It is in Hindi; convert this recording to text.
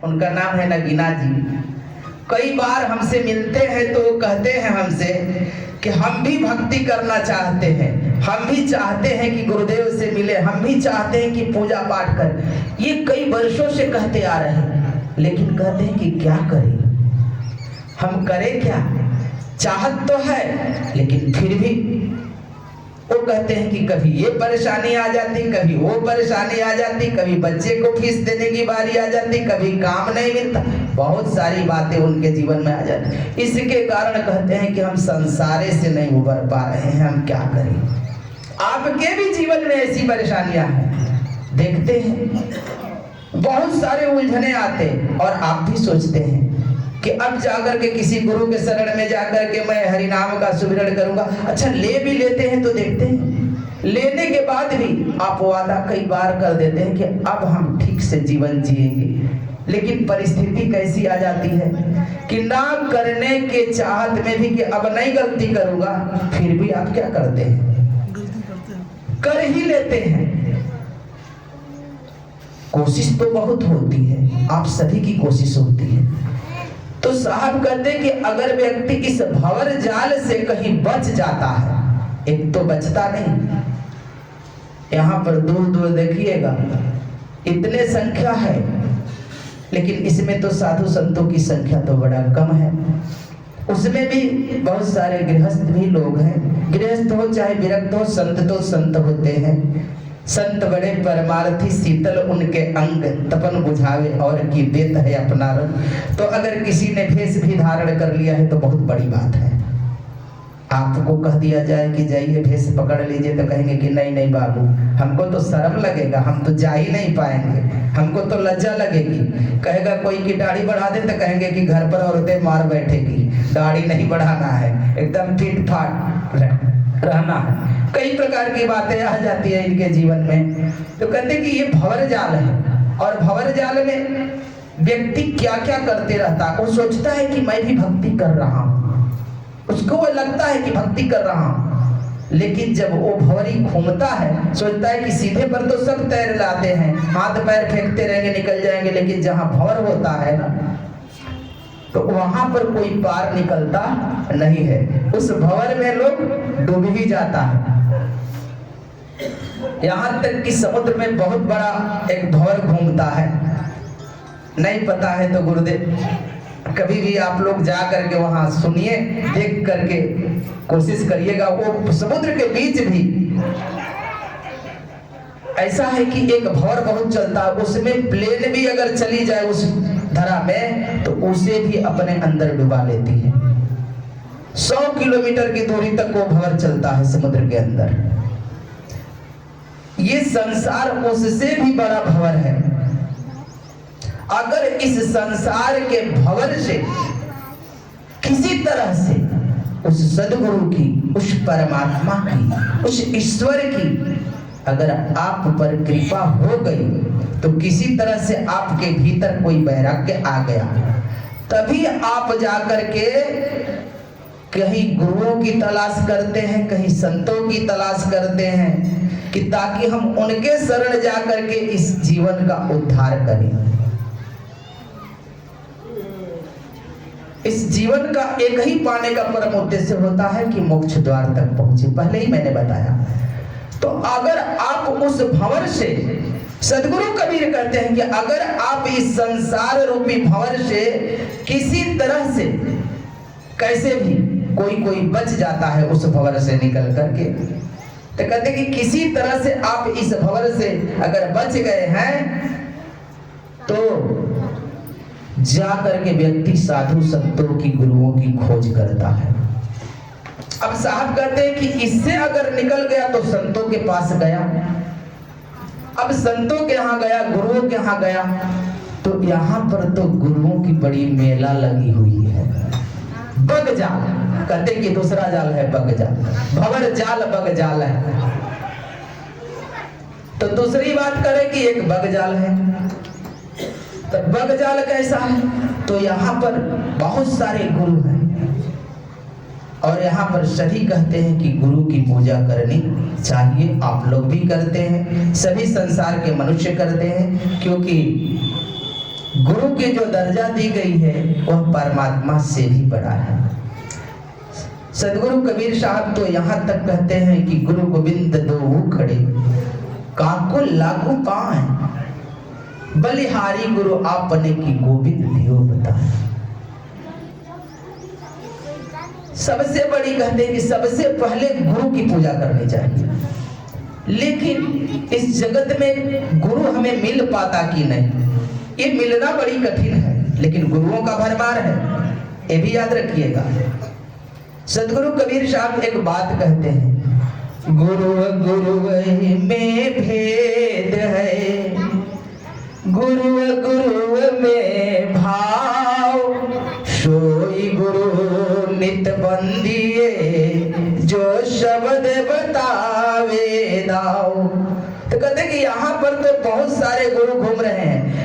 उनका नाम है नगीना जी। कई बार हमसे मिलते हैं तो वो कहते हैं हमसे कि हम भी भक्ति करना चाहते हैं, हम भी चाहते हैं कि गुरुदेव से मिले, हम भी चाहते हैं कि पूजा पाठ कर। ये कई वर्षों से कहते आ रहे हैं, लेकिन कहते हैं कि क्या करें, हम करें क्या। चाहत तो है लेकिन फिर भी वो कहते हैं कि कभी ये परेशानी आ जाती, कभी वो परेशानी आ जाती, कभी बच्चे को फीस देने की बारी आ जाती, कभी काम नहीं मिलता, बहुत सारी बातें उनके जीवन में आ जाती। इसके कारण कहते हैं कि हम संसारे से नहीं उबर पा रहे हैं, हम क्या करें। आपके भी जीवन में ऐसी परेशानियां हैं, देखते हैं बहुत सारे उलझने आते, और आप भी सोचते हैं कि अब जाकर के किसी गुरु के शरण में जाकर के मैं हरि नाम का सुमिरन करूंगा। अच्छा, ले भी लेते हैं तो देखते हैं लेने के बाद भी आप वादा कई बार कर देते हैं कि अब हम ठीक से जीवन जिएंगे, लेकिन परिस्थिति कैसी आ जाती है कि ना करने के चाहत में भी कि अब नहीं गलती करूंगा, फिर भी आप क्या करते हैं, कर ही लेते हैं। कोशिश तो बहुत होती है, आप सभी की कोशिश होती है। तो साहब कहते हैं कि अगर व्यक्ति इस भंवर जाल से कहीं बच जाता है, एक तो बचता नहीं, यहाँ पर दूर दूर देखिएगा इतने संख्या है, लेकिन इसमें तो साधु संतों की संख्या तो बड़ा कम है। उसमें भी बहुत सारे गृहस्थ भी लोग हैं, गृहस्थ हो चाहे विरक्त हो, संत तो संत होते हैं। संत बड़े परमार्थी, शीतल उनके अंग, तपन बुझावे और की देत है अपना रंग। तो अगर किसी ने भेष भी धारण कर लिया है तो बहुत बड़ी बात है। आपको कह दिया जाए कि जाइए भेष पकड़ लीजिए तो कहेंगे कि नहीं नहीं बाबू, हमको तो शर्म लगेगा, हम तो जा ही नहीं पाएंगे, हमको तो लज्जा लगेगी। कहेगा कोई की दाढ़ी बढ़ा दे तो कहेंगे कि घर पर औरतें मार बैठेगी, दाढ़ी नहीं बढ़ाना है, एकदम फिट फाट रहना है। कई प्रकार की बातें आ जाती है इनके जीवन में। तो कहते कि ये भंवर जाल है, और भंवर जाल में व्यक्ति क्या क्या करते रहता है। वो सोचता है कि मैं भी भक्ति कर रहा हूँ, उसको वो लगता है कि भक्ति कर रहा हूँ, लेकिन जब वो भंवरी घूमता है सोचता है कि सीधे पर तो सब तैर लाते हैं, हाथ पैर फेंकते रहेंगे निकल जाएंगे, लेकिन जहाँ भंवर होता है ना तो वहां पर कोई पार निकलता नहीं है। उस भंवर में लोग डूब ही जाता है। यहाँ तक कि समुद्र में बहुत बड़ा एक भंवर घूमता है, नहीं पता है तो गुरुदेव कभी भी आप लोग जा करके वहां सुनिए, देख करके कोशिश करिएगा। वो समुद्र के बीच भी ऐसा है कि एक भंवर बहुत चलता है, उसमें प्लेन भी अगर चली जाए उस धरा में तो उसे भी अपने अंदर डुबा लेती है। 100 किलोमीटर की दूरी तक वो भंवर चलता है समुद्र के अंदर। ये संसार उससे भी बड़ा भंवर है। अगर इस संसार के भंवर से किसी तरह से उस सद्गुरु की, उस परमात्मा की, उस ईश्वर की अगर आप पर कृपा हो गई, तो किसी तरह से आपके भीतर कोई वैराग्य आ गया, तभी आप जाकर के कहीं गुरुओं की तलाश करते हैं, कहीं संतों की तलाश करते हैं, कि ताकि हम उनके शरण जाकर के इस जीवन का उद्धार करें। इस जीवन का एक ही पाने का परम उद्देश्य होता है कि मोक्ष द्वार तक पहुंचे, पहले ही मैंने बताया। तो अगर आप उस भंवर से, सदगुरु कबीर कहते हैं कि अगर आप इस संसार रूपी भंवर से किसी तरह से कैसे भी कोई बच जाता है उस भंवर से निकल करके, तो कहते हैं कि किसी तरह से आप इस भंवर से अगर बच गए हैं तो जा करके व्यक्ति साधु संतों की, गुरुओं की खोज करता है। अब साहब कहते हैं कि इससे अगर निकल गया तो संतों के पास गया। अब संतों के यहाँ गया, गुरुओं के यहाँ गया, तो यहाँ पर तो गुरुओं की बड़ी मेला लगी हुई है। बग जाल कहते हैं कि दूसरा जाल है बग जाल, भंवर जाल बग जाल है। तो दूसरी बात करें कि एक बग जाल है, तो बग जाल कैसा है, तो यहाँ पर बहुत सारे गुरु हैं, और यहाँ पर सभी कहते हैं कि गुरु की पूजा करनी चाहिए। आप लोग भी करते हैं, सभी संसार के मनुष्य करते हैं, क्योंकि गुरु की जो दर्जा दी गई है वह परमात्मा से भी बड़ा है। सदगुरु कबीर साहब तो यहाँ तक कहते हैं कि गुरु गोविंद दो खड़े काको लागू पाए, बलिहारी गुरु आपने की गोविंद दियो बताए। सबसे बड़ी कहते हैं कि सबसे पहले गुरु की पूजा करनी चाहिए, लेकिन इस जगत में गुरु हमें मिल पाता कि नहीं, ये मिलना बड़ी कठिन है, लेकिन गुरुओं का भरमार है, ये भी याद रखिएगा। सदगुरु कबीर साहब एक बात कहते हैं, गुरु गुरु में भेद है, गुरु गुरु में भाव, सोई गुरु नित बंदिए, जो शब्द बतावे दाओ। तो कहते कि यहाँ पर तो बहुत सारे गुरु घूम रहे हैं,